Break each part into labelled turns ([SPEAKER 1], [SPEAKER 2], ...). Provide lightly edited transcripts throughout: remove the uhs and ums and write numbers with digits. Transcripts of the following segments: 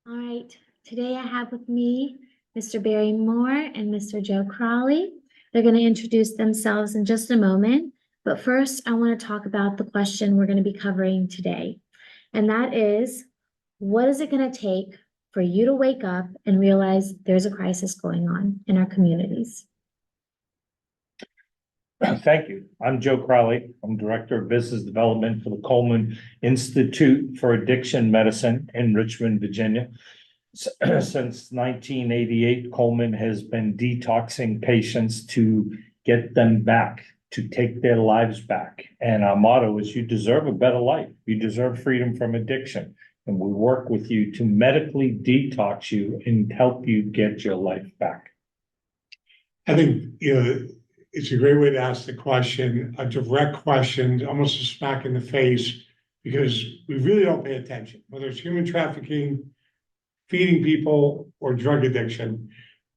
[SPEAKER 1] All right, today I have with me Mr. Barry Moore and Mr. Joe Crowley. They're going to introduce themselves in just a moment, but first I want to talk about the question we're going to be covering today. And that is, what is it going to take for you to wake up and realize there's a crisis going on in our communities?
[SPEAKER 2] Thank you. I'm Joe Crowley. I'm Director of Business Development for the Coleman Institute for Addiction Medicine in Richmond, Virginia. Since 1988, Coleman has been detoxing patients to get them back, to take their lives back. And our motto is, you deserve a better life. You deserve freedom from addiction. And we work with you to medically detox you and help you get your life back.
[SPEAKER 3] I think, it's a great way to ask the question, a direct question, almost a smack in the face, because we really don't pay attention, whether it's human trafficking, feeding people, or drug addiction.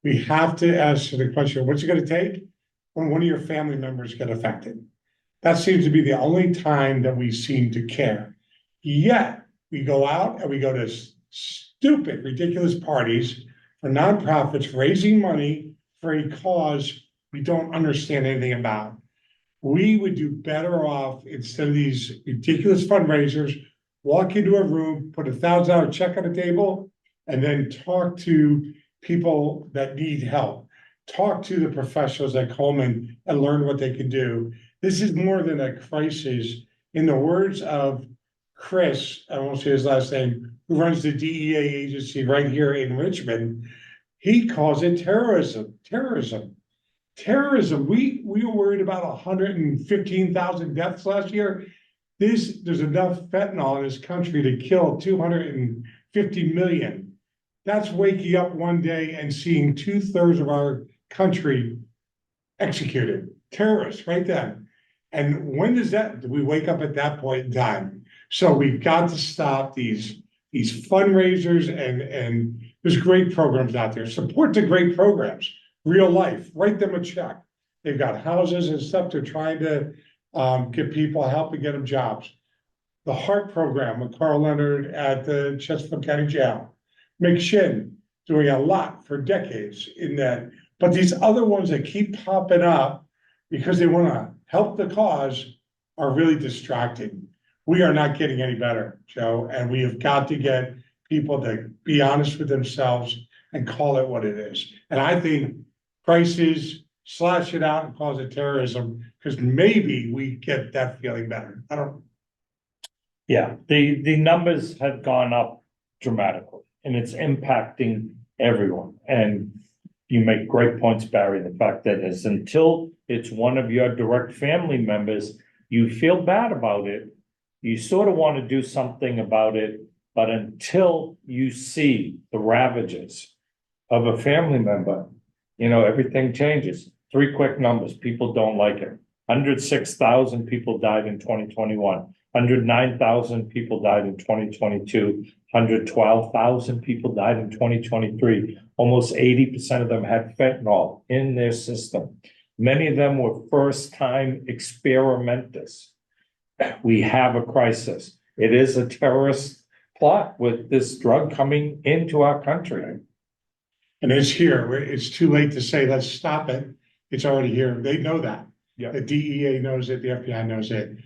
[SPEAKER 3] We have to ask the question, what's it going to take when one of your family members get affected? That seems to be the only time that we seem to care. Yet we go out and we go to stupid, ridiculous parties for nonprofits raising money for a cause we don't understand anything about. We would do better off, instead of these ridiculous fundraisers, walk into a room, put $1,000 check on the table, and then talk to people that need help. Talk to the professionals at Coleman and learn what they can do. This is more than a crisis. In the words of Chris, I won't say his last name, who runs the DEA agency right here in Richmond, he calls it terrorism. We were worried about 115,000 deaths last year. There's enough fentanyl in this country to kill 250 million. That's waking up one day and seeing 2/3 of our country executed. Terrorists right then. And when do we wake up at that point in time? So we've got to stop these fundraisers, and there's great programs out there. Support the great programs. Real life, write them a check. They've got houses and stuff. They're trying to get people help and get them jobs. The heart program with Carl Leonard at the Chesterfield County Jail. McShin doing a lot for decades in that. But these other ones that keep popping up because they want to help the cause are really distracting. We are not getting any better, Joe, and we have got to get people to be honest with themselves and call it what it is. And I think crises, slash it out and cause it terrorism, because maybe we get that feeling better. I don't.
[SPEAKER 2] Yeah, the numbers have gone up dramatically and it's impacting everyone. And you make great points, Barry. The fact that is, until it's one of your direct family members, you feel bad about it. You sort of want to do something about it, but until you see the ravages of a family member, everything changes. 3 quick numbers. People don't like it. 106,000 people died in 2021. 109,000 people died in 2022. 112,000 people died in 2023. Almost 80% of them had fentanyl in their system. Many of them were first-time experimenters. We have a crisis. It is a terrorist plot with this drug coming into our country.
[SPEAKER 3] And it's here. It's too late to say, let's stop it. It's already here. They know that.
[SPEAKER 2] Yeah.
[SPEAKER 3] The DEA knows it. The FBI knows it.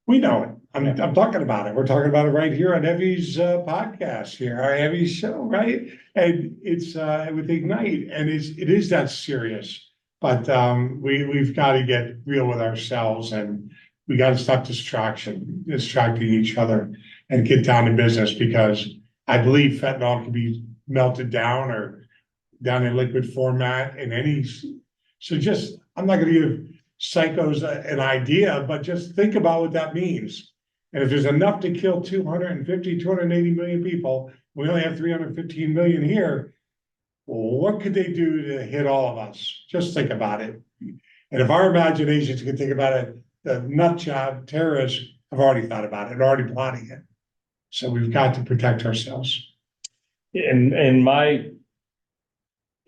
[SPEAKER 3] We know it. I'm talking about it. We're talking about it right here on Evie's podcast here, our Evie's show, right? And it's with Ignite, and it is that serious. But we've got to get real with ourselves, and we got to stop distracting each other, and get down to business, because I believe fentanyl can be melted down or down in liquid format in any. So I'm not going to give psychos an idea, but just think about what that means. And if there's enough to kill 280 million people, we only have 315 million here. Well, what could they do to hit all of us? Just think about it. And if our imaginations can think about it, the nut job terrorists have already thought about it, already plotting it. So we've got to protect ourselves.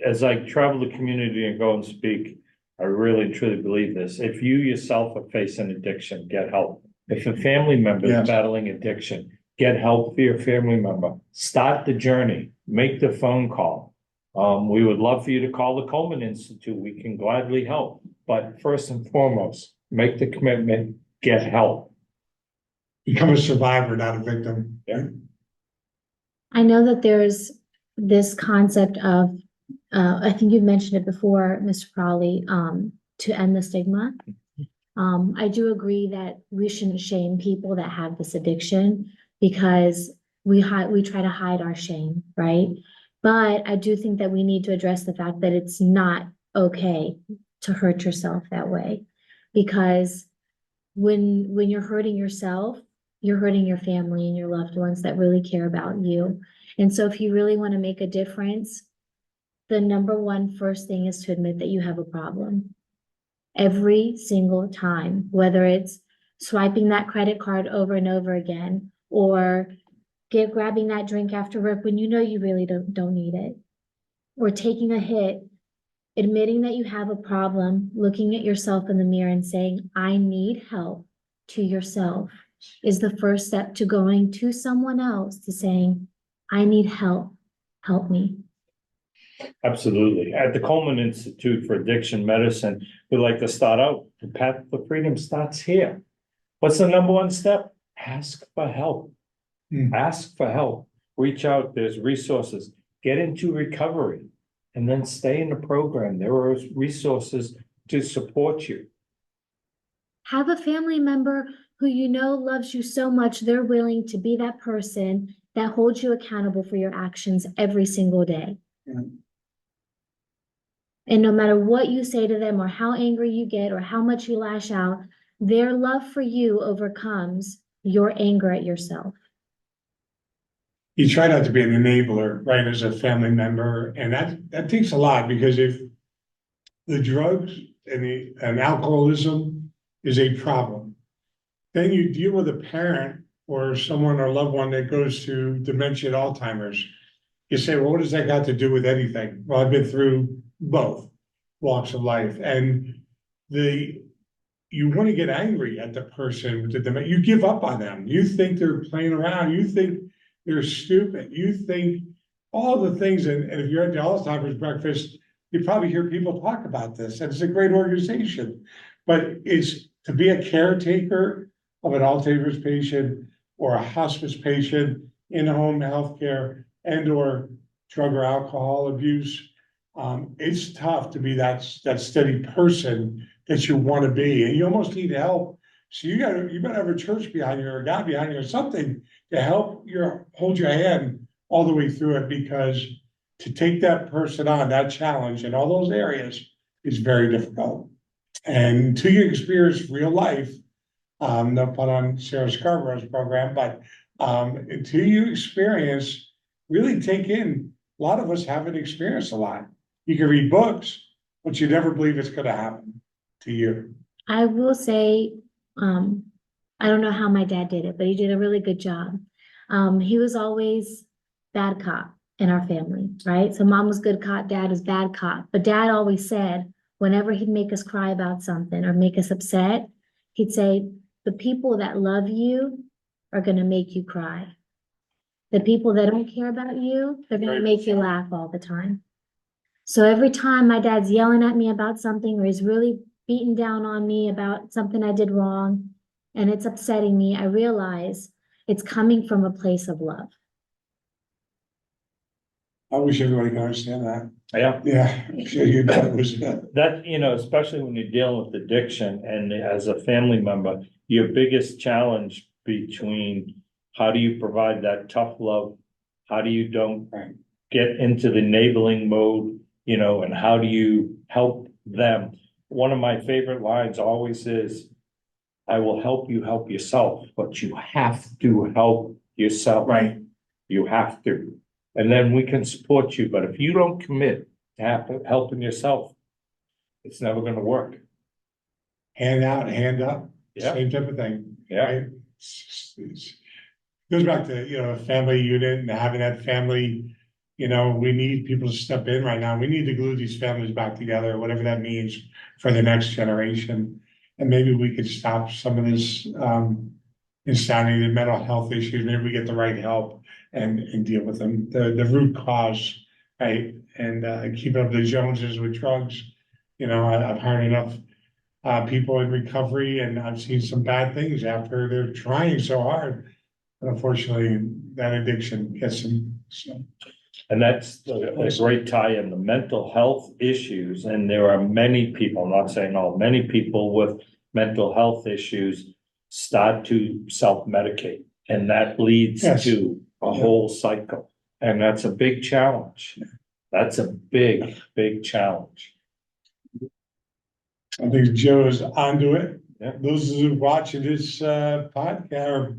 [SPEAKER 2] As I travel the community and go and speak, I really truly believe this. If you yourself are facing addiction, get help. If a family member is battling addiction, get help for your family member. Start the journey, make the phone call. We would love for you to call the Coleman Institute. We can gladly help. But first and foremost, make the commitment, get help.
[SPEAKER 3] Become a survivor, not a victim.
[SPEAKER 2] Yeah.
[SPEAKER 1] I know that there's this concept of, I think you mentioned it before, Mr. Crowley, to end the stigma. I do agree that we shouldn't shame people that have this addiction because we try to hide our shame, right? But I do think that we need to address the fact that it's not okay to hurt yourself that way, because when you're hurting yourself, you're hurting your family and your loved ones that really care about you. And so if you really want to make a difference, the number one first thing is to admit that you have a problem. Every single time, whether it's swiping that credit card over and over again, or grabbing that drink after work when you know you really don't need it, or taking a hit, admitting that you have a problem, looking at yourself in the mirror and saying, I need help, to yourself is the first step to going to someone else to saying, I need help, help me.
[SPEAKER 2] Absolutely. At the Coleman Institute for Addiction Medicine, we like to start out, the path to freedom starts here. What's the number one step? Ask for help. Ask for help. Reach out. There's resources. Get into recovery and then stay in the program. There are resources to support you.
[SPEAKER 1] Have a family member who you know loves you so much, they're willing to be that person that holds you accountable for your actions every single day. And no matter what you say to them or how angry you get or how much you lash out, their love for you overcomes your anger at yourself.
[SPEAKER 3] You try not to be an enabler, right, as a family member, and that takes a lot, because if the drugs and alcoholism is a problem, then you deal with a parent or someone or loved one that goes through dementia and Alzheimer's. You say, well, what does that got to do with anything? Well, I've been through both walks of life, and you want to get angry at the person with the dementia. You give up on them. You think they're playing around. You think they're stupid. You think all the things, and if you're at the Alzheimer's breakfast, you probably hear people talk about this, and it's a great organization. But it's to be a caretaker of an Alzheimer's patient or a hospice patient, in-home healthcare, and or drug or alcohol abuse. It's tough to be that steady person that you want to be, and you almost need help. So you better have a church behind you or a God behind you or something to help hold your hand all the way through it, because to take that person on, that challenge in all those areas is very difficult. And until you experience real life, no pun on Sarah Scarborough's program, but until you experience, really take in, a lot of us haven't experienced a lot. You can read books, but you never believe it's going to happen to you.
[SPEAKER 1] I will say, I don't know how my dad did it, but he did a really good job. He was always bad cop in our family, right? So mom was good cop, dad was bad cop. But dad always said, whenever he'd make us cry about something or make us upset, he'd say, the people that love you are going to make you cry. The people that don't care about you, they're going to make you laugh all the time. So every time my dad's yelling at me about something, or he's really beating down on me about something I did wrong, and it's upsetting me, I realize it's coming from a place of love.
[SPEAKER 3] I wish everybody could understand that.
[SPEAKER 2] Yeah.
[SPEAKER 3] Yeah.
[SPEAKER 2] That, especially when you're dealing with addiction and as a family member, your biggest challenge between how do you provide that tough love? How do you don't get into the enabling mode, and how do you help them? One of my favorite lines always is, I will help you help yourself, but you have to help yourself.
[SPEAKER 3] Right.
[SPEAKER 2] You have to. And then we can support you. But if you don't commit to helping yourself, it's never going to work.
[SPEAKER 3] Hand out, hand up.
[SPEAKER 2] Yeah.
[SPEAKER 3] Same type of thing.
[SPEAKER 2] Yeah.
[SPEAKER 3] Right? It goes back to, a family unit and having that family, we need people to step in right now. We need to glue these families back together, whatever that means for the next generation. And maybe we could stop some of this, insanity, the mental health issues, maybe we get the right help and deal with them, the root cause, right? And keeping up the Joneses with drugs. You know, I've heard enough people in recovery, and I've seen some bad things after they're trying so hard. But unfortunately, that addiction gets them, so.
[SPEAKER 2] And that's a great tie in the mental health issues. And there are many people, I'm not saying all, many people with mental health issues start to self-medicate. And that leads
[SPEAKER 3] Yes.
[SPEAKER 2] to a whole cycle. And that's a big challenge. That's a big, big challenge.
[SPEAKER 3] I think Joe is onto it.
[SPEAKER 2] Yeah.
[SPEAKER 3] Those who are watching this podcast or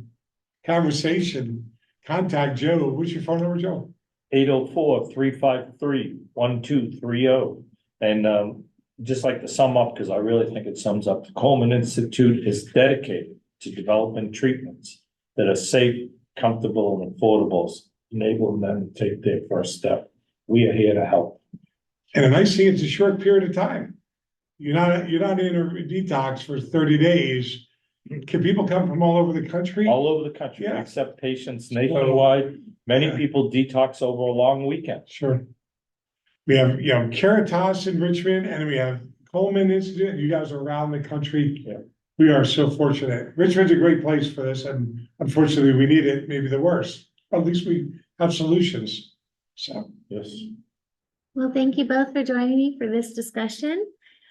[SPEAKER 3] conversation, contact Joe. What's your phone number, Joe?
[SPEAKER 2] 804-353-1230. And just like to sum up, because I really think it sums up, the Coleman Institute is dedicated to developing treatments that are safe, comfortable, and affordable, enabling them to take their first step. We are here to help.
[SPEAKER 3] And the nice thing, it's a short period of time. You're not in a detox for 30 days. Can people come from all over the country?
[SPEAKER 2] All over the country,
[SPEAKER 3] Yeah.
[SPEAKER 2] accept patients nationwide. Many
[SPEAKER 3] Yeah.
[SPEAKER 2] people detox over a long weekend.
[SPEAKER 3] Sure. We have, Caritas in Richmond, and we have Coleman Institute. You guys are around the country.
[SPEAKER 2] Yeah.
[SPEAKER 3] We are so fortunate. Richmond's a great place for this, and unfortunately, we need it, maybe the worst. But at least we have solutions, so.
[SPEAKER 2] Yes.
[SPEAKER 1] Well, thank you both for joining me for this discussion.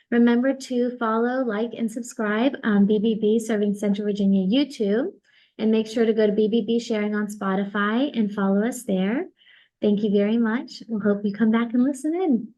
[SPEAKER 1] Remember to follow, like, and subscribe on BBB Serving Central Virginia YouTube. And make sure to go to BBB Sharing on Spotify and follow us there. Thank you very much. We'll hope you come back and listen in.